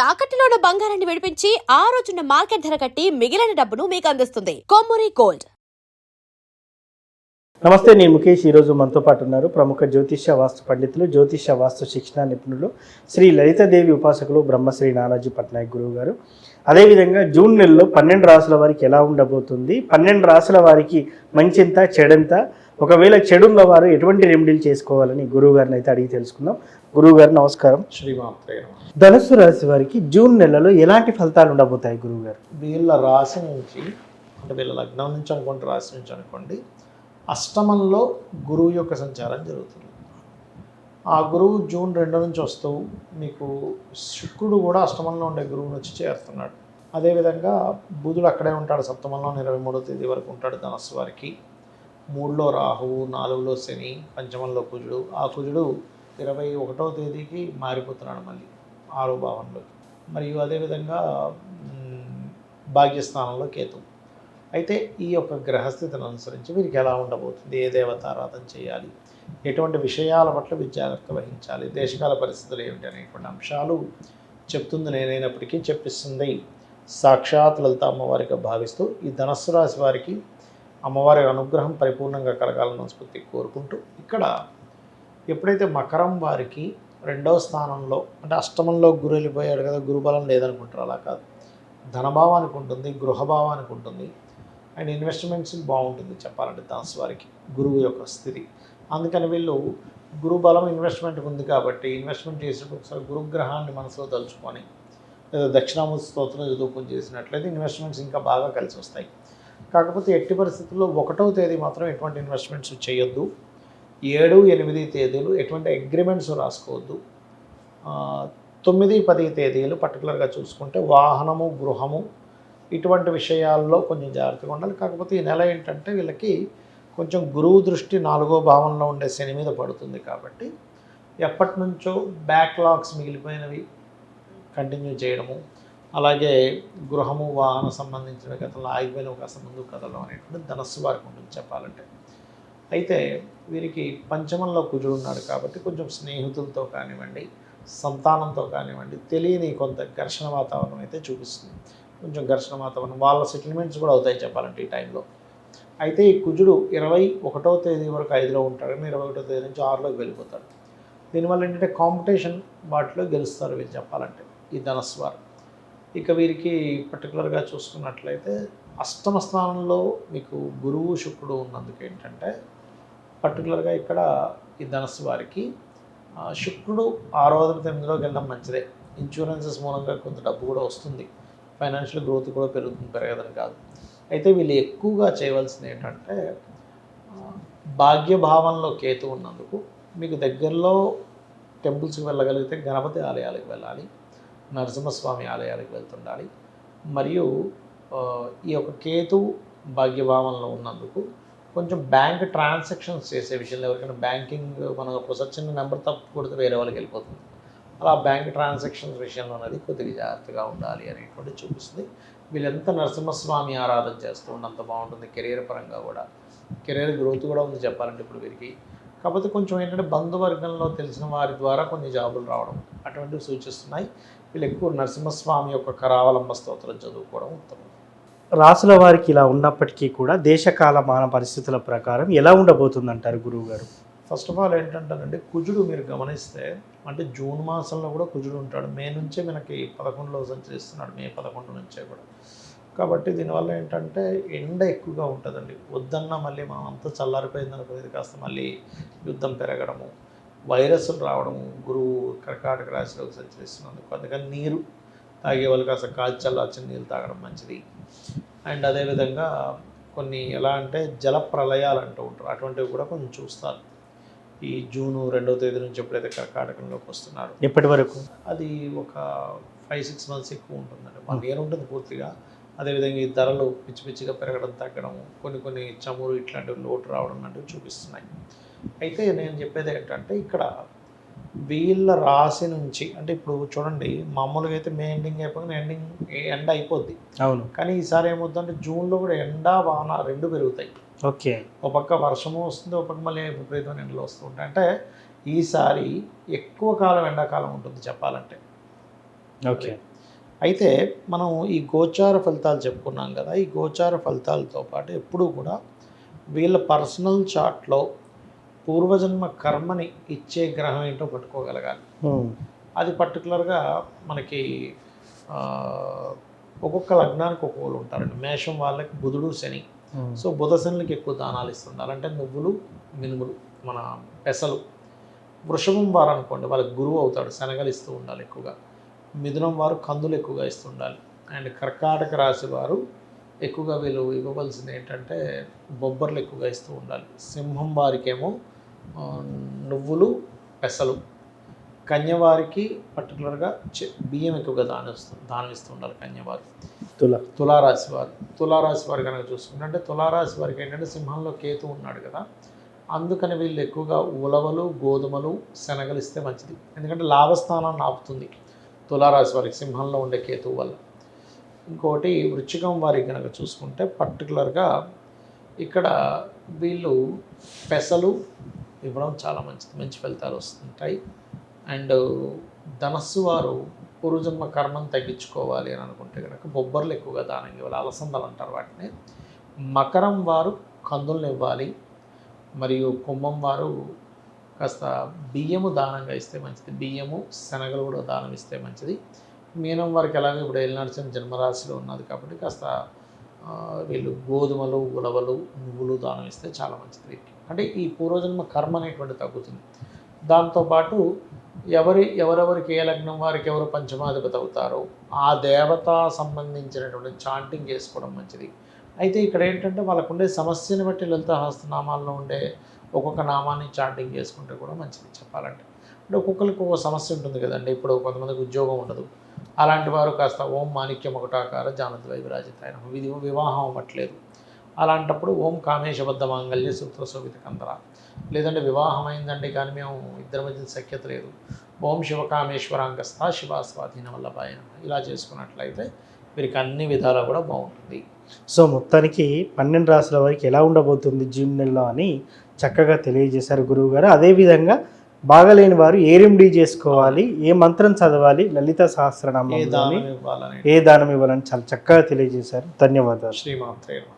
తాకట్టులో ఉన్న బంగారాన్ని విడిపించి ఆ రోజున్న మార్కెట్ ధర కట్టి మిగిలిన డబ్బును మీకు అందిస్తుంది కొమ్మూరి గోల్డ్. నమస్తే, నేను ముఖేష్. ఈరోజు మనతో పాటు ఉన్నారు ప్రముఖ జ్యోతిష్య వాస్తు పండితులు, జ్యోతిష్య వాస్తు శిక్షణ నిపుణులు, శ్రీ లలితాదేవి ఉపాసకులు బ్రహ్మశ్రీ నానాజీ పట్నాయక్ గురువు గారు. అదేవిధంగా జూన్ నెలలో 12 రాసుల వారికి ఎలా ఉండబోతుంది, 12 రాసుల వారికి మంచింత చెడంత, ఒకవేళ చెడున్న వారు ఎటువంటి రెమెడీలు చేసుకోవాలని గురువు గారిని అయితే అడిగి తెలుసుకుందాం. గురువు గారు నమస్కారం. ధనుస్సు రాశి వారికి జూన్ నెలలో ఎలాంటి ఫలితాలు ఉండబోతాయి గురువు గారు? వీళ్ళ రాశి నుంచి, అంటే వీళ్ళ లగ్నం నుంచి అనుకోండి, రాశి నుంచి అనుకోండి, అష్టమంలో గురువు యొక్క సంచారం జరుగుతుంది. ఆ గురువు జూన్ 2 నుంచి వస్తూ మీకు శుక్రుడు కూడా అష్టమంలో ఉండే గురువుని వచ్చి చేరుతున్నాడు. అదేవిధంగా బుధుడు అక్కడే ఉంటాడు, సప్తమంలో 23వ తేదీ వరకు ఉంటాడు ధనస్సు వారికి. 3లో రాహువు, 4లో శని, పంచమంలో కుజుడు. ఆ కుజుడు 21వ తేదీకి మారిపోతున్నాడు మళ్ళీ 6వ భావంలో. మరియు అదేవిధంగా భాగ్యస్థానంలో కేతు. అయితే ఈ యొక్క గ్రహస్థితిని అనుసరించి వీరికి ఎలా ఉండబోతుంది, ఏ దేవతారాధన చేయాలి, ఎటువంటి విషయాల పట్ల జాగ్రత్త వహించాలి, దేశకాల పరిస్థితులు ఏమిటి అనేటువంటి అంశాలు చెప్తుంది నేనైనప్పటికీ చెప్పిస్తుంది సాక్షాత్ లలిత అమ్మవారిగా భావిస్తూ ఈ ధనస్సు రాశి వారికి అమ్మవారి అనుగ్రహం పరిపూర్ణంగా కలగాలని మనస్ఫూర్తి కోరుకుంటూ, ఇక్కడ ఎప్పుడైతే మకరం వారికి 2వ స్థానంలో, అంటే అష్టమంలో గురు వెళ్ళిపోయాడు కదా, గురుబలం లేదనుకుంటారు. అలా కాదు, ధనభావానికి ఉంటుంది, గృహభావానికి ఉంటుంది, అండ్ ఇన్వెస్ట్మెంట్స్ బాగుంటుంది చెప్పాలంటే ధనస్సు వారికి గురువు యొక్క స్థితి. అందుకని వీళ్ళు గురుబలం ఇన్వెస్ట్మెంట్కి ఉంది కాబట్టి ఇన్వెస్ట్మెంట్ చేసినప్పుడు ఒకసారి గురుగ్రహాన్ని మనసులో తలుచుకొని లేదా దక్షిణామూర్తి స్తోత్రం చదువుకొని చేసినట్లయితే ఇన్వెస్ట్మెంట్స్ ఇంకా బాగా కలిసి వస్తాయి. కాకపోతే ఎట్టి పరిస్థితుల్లో 1వ తేదీ మాత్రం ఎటువంటి ఇన్వెస్ట్మెంట్స్ చేయొద్దు. 7, 8 తేదీలు ఎటువంటి అగ్రిమెంట్స్ రాసుకోవద్దు. 9, 10 తేదీలు పర్టికులర్గా చూసుకుంటే వాహనము, గృహము ఇటువంటి విషయాల్లో కొంచెం జాగ్రత్తగా ఉండాలి. కాకపోతే ఈ నెల ఏంటంటే వీళ్ళకి కొంచెం గురువు దృష్టి 4వ భావంలో ఉండే శని మీద పడుతుంది కాబట్టి ఎప్పటి నుంచో బ్యాక్లాగ్స్ మిగిలిపోయినవి కంటిన్యూ చేయడము, అలాగే గృహము, వాహన సంబంధించిన గతంలో ఆగిపోయిన కాస్త ముందుకు కదలడం అనేటువంటి ధనస్సు వారికి ఉంటుంది చెప్పాలంటే. అయితే వీరికి పంచమంలో కుజుడు ఉన్నాడు కాబట్టి కొంచెం స్నేహితులతో కానివ్వండి, సంతానంతో కానివ్వండి తెలియని కొంత ఘర్షణ వాతావరణం అయితే చూపిస్తుంది. కొంచెం ఘర్షణ వాతావరణం, వాళ్ళ సెటిల్మెంట్స్ కూడా అవుతాయి చెప్పాలంటే ఈ టైంలో. అయితే ఈ కుజుడు 21వ తేదీ వరకు 5లో ఉంటాడు, 21వ తేదీ నుంచి 6లోకి వెళ్ళిపోతాడు. దీనివల్ల ఏంటంటే కాంపిటీషన్ వాటిలో గెలుస్తారు వీళ్ళు చెప్పాలంటే ఈ ధనస్సు వారు. ఇక వీరికి పర్టికులర్గా చూసుకున్నట్లయితే అష్టమ స్థానంలో మీకు గురువు, శుక్రుడు ఉన్నందుకు ఏంటంటే పర్టికులర్గా ఇక్కడ ఈ ధనస్సు వారికి శుక్రుడు 6వ అధిపతి 8లోకి వెళ్ళడం మంచిదే. ఇన్సూరెన్సెస్ మూలంగా కొంత డబ్బు కూడా వస్తుంది, ఫైనాన్షియల్ గ్రోత్ కూడా పెరగదని కాదు. అయితే వీళ్ళు ఎక్కువగా చేయవలసింది ఏంటంటే భాగ్యభావంలో కేతు ఉన్నందుకు మీకు దగ్గరలో టెంపుల్స్కి వెళ్ళగలిగితే గణపతి ఆలయాలకు వెళ్ళాలి, నరసింహస్వామి ఆలయాలకు వెళ్తుండాలి. మరియు ఈ యొక్క కేతు భాగ్యభావంలో ఉన్నందుకు కొంచెం బ్యాంక్ ట్రాన్సాక్షన్స్ చేసే విషయంలో ఎవరికైనా బ్యాంకింగ్ మనం ఒక చిన్న నెంబర్ తప్పు కొడితే వేరే వాళ్ళకి వెళ్ళిపోతుంది. అలా బ్యాంక్ ట్రాన్సాక్షన్స్ విషయంలో అనేది కొద్దిగా జాగ్రత్తగా ఉండాలి అనేటువంటి చూపిస్తుంది. వీళ్ళెంత నరసింహస్వామి ఆరాధన చేస్తూ ఉన్నంత బాగుంటుంది. కెరీర్ పరంగా కూడా కెరీర్ గ్రోత్ కూడా ఉంది చెప్పాలంటే ఇప్పుడు వీరికి. కాకపోతే కొంచెం ఏంటంటే బంధువర్గంలో తెలిసిన వారి ద్వారా కొన్ని జాబులు రావడం అటువంటివి సూచిస్తున్నాయి. వీళ్ళు ఎక్కువ నరసింహస్వామి యొక్క కరావలంబ స్తోత్రం చదువుకోవడం ఉత్తమం. రాసుల వారికి ఇలా ఉన్నప్పటికీ కూడా దేశకాల మాన పరిస్థితుల ప్రకారం ఎలా ఉండబోతుంది అంటారు గురువు గారు? ఫస్ట్ ఆఫ్ ఆల్ ఏంటంటారంటే కుజుడు మీరు గమనిస్తే, అంటే జూన్ మాసంలో కూడా కుజుడు ఉంటాడు. మే నుంచే మనకి 11లో సంచరిస్తున్నాడు, మే 11 నుంచే కూడా. కాబట్టి దీనివల్ల ఏంటంటే ఎండ ఎక్కువగా ఉంటుందండి. వద్దన్నా మళ్ళీ మనం అంతా చల్లారిపోయింది అనుకునేది కాస్త మళ్ళీ యుద్ధం పెరగడము, వైరస్లు రావడము, గురువు కర్కాటక రాశిలోకి సంచరిస్తున్నందుకు. అందుకని నీరు తాగే వాళ్ళు కాస్త కాల్చల్లార్చిన నీళ్ళు తాగడం మంచిది. అండ్ అదేవిధంగా కొన్ని ఎలా అంటే జల ప్రళయాలు అంటూ ఉంటారు, అటువంటివి కూడా కొంచెం చూస్తారు. ఈ జూన్ 2వ తేదీ నుంచి ఎప్పుడైతే కర్కాటకంలోకి వస్తున్నారు ఎప్పటి వరకు అది ఒక 5-6 మంత్స్ ఎక్కువ ఉంటుందండి. 1 ఇయర్ ఉంటుంది పూర్తిగా. అదేవిధంగా ఈ ధరలు పిచ్చి పిచ్చిగా పెరగడం, తగ్గడము, కొన్ని చమురు ఇట్లాంటివి లోటు రావడం లాంటివి చూపిస్తున్నాయి. అయితే నేను చెప్పేది ఏంటంటే ఇక్కడ వీళ్ళ రాశి నుంచి, అంటే ఇప్పుడు చూడండి మామూలుగా అయితే మే ఎండింగ్ అయిపోయిన ఎండ అయిపోద్ది. అవును. కానీ ఈసారి ఏమవుతుందంటే జూన్లో కూడా ఎండ, వాన 2 పెరుగుతాయి. ఓకే. ఒక పక్క వర్షము వస్తుంది, ఒక పక్క మళ్ళీ విపరీతమైన ఎండలు వస్తూ ఉంటాయి. అంటే ఈసారి ఎక్కువ కాలం ఎండాకాలం ఉంటుంది చెప్పాలంటే. ఓకే. అయితే మనం ఈ గోచార ఫలితాలు చెప్పుకున్నాం కదా, ఈ గోచార ఫలితాలతో పాటు ఎప్పుడూ కూడా వీళ్ళ పర్సనల్ చార్ట్లో పూర్వజన్మ కర్మని ఇచ్చే గ్రహం ఏంటో పట్టుకోగలగాలి. అది పర్టికులర్గా మనకి ఒక్కొక్క లగ్నానికి ఒక్కొక్కరు ఉంటారండి. మేషం వాళ్ళకి బుధుడు శని, సో బుధ శనులకి ఎక్కువ దానాలు ఇస్తుండాలి, అంటే నువ్వులు మినుములు మన పెసలు. వృషభం వారు అనుకోండి వాళ్ళకి గురువు అవుతాడు, శనగలు ఇస్తూ ఉండాలి ఎక్కువగా. మిథునం వారు కందులు ఎక్కువగా ఇస్తుండాలి. అండ్ కర్కాటక రాశి వారు ఎక్కువగా వీళ్ళు ఇవ్వవలసింది ఏంటంటే బొబ్బర్లు ఎక్కువగా ఇస్తూ ఉండాలి. సింహం వారికేమో నువ్వులు పెసలు. కన్యవారికి పర్టికులర్గా బియ్యం ఎక్కువగా దానం ఇస్తూ ఉండాలి కన్యవారు. తులారాశి వారు కనుక చూసుకుంటే, అంటే తులారాశి వారికి ఏంటంటే సింహంలో కేతు ఉన్నాడు కదా, అందుకని వీళ్ళు ఎక్కువగా ఉలవలు గోధుమలు శనగలు ఇస్తే మంచిది. ఎందుకంటే లాభస్థానాన్ని ఆపుతుంది తులారాశి వారికి సింహంలో ఉండే కేతువు వల్ల. ఇంకోటి వృశ్చికం వారికి కనుక చూసుకుంటే పర్టికులర్గా ఇక్కడ వీళ్ళు పెసలు ఇవ్వడం చాలా మంచిది, మంచి ఫలితాలు వస్తుంటాయి. అండ్ ధనస్సు వారు పూర్వజన్మ కర్మను తగ్గించుకోవాలి అని అనుకుంటే కనుక బొబ్బర్లు ఎక్కువగా దానం ఇవ్వాలి, అలసందలు అంటారు వాటిని. మకరం వారు కందులను ఇవ్వాలి, మరియు కుంభం వారు కాస్త బియ్యము దానంగా ఇస్తే మంచిది, బియ్యము శనగలు కూడా దానం ఇస్తే మంచిది. మీనం వారికి ఎలాగో ఇప్పుడు ఏలినాటి జన్మరాశిలో ఉన్నది కాబట్టి కాస్త వీళ్ళు గోధుమలు ఉలవలు నువ్వులు దానం ఇస్తే చాలా మంచిది వీరికి. అంటే ఈ పూర్వజన్మ కర్మ అనేటువంటి తగ్గుతుంది. దాంతోపాటు ఎవరెవరికి ఏ లగ్నం వారికి ఎవరు పంచమాధిపతి అవుతారో ఆ దేవత సంబంధించినటువంటి చాంటింగ్ చేసుకోవడం మంచిది. అయితే ఇక్కడ ఏంటంటే వాళ్ళకు ఉండే సమస్యను బట్టి లలిత సహస్రనామాల్లో ఉండే ఒక్కొక్క నామాన్ని చాంటింగ్ చేసుకుంటే కూడా మంచిది చెప్పాలంటే. అంటే ఒక్కొక్కరికి ఒక్కొక్క సమస్య ఉంటుంది కదండి. ఇప్పుడు కొంతమందికి ఉద్యోగం ఉండదు, అలాంటి వారు కాస్త ఓం మాణిక్యం ఒకటాకార జానద్వై విరాజితాయన వివాహం అవ్వట్లేదు, అలాంటప్పుడు ఓం కామేశబద్ధ మాంగళ్య సూత్ర శోభిత కందర, లేదంటే వివాహం అయిందండి కానీ మేము ఇద్దరి మధ్య సఖ్యత లేదు, ఓం శివకామేశ్వరాంగస్థ శివాస్వాధీన వల్లభాయ, ఇలా చేసుకున్నట్లయితే వీరికి అన్ని విధాలా కూడా బాగుంటుంది. సో మొత్తానికి 12 రాశుల వారికి ఎలా ఉండబోతుంది జూన్ నెలలో అని చక్కగా తెలియజేశారు గురువు గారు. అదేవిధంగా బాగలేని వారు ఏ రెమెడీ చేసుకోవాలి, ఏ మంత్రం చదవాలి, లలిత సహస్రనామం ఏ దానం ఇవ్వాలని చాలా చక్కగా తెలియజేశారు. ధన్యవాదాలు. శ్రీమాత్రే నమః.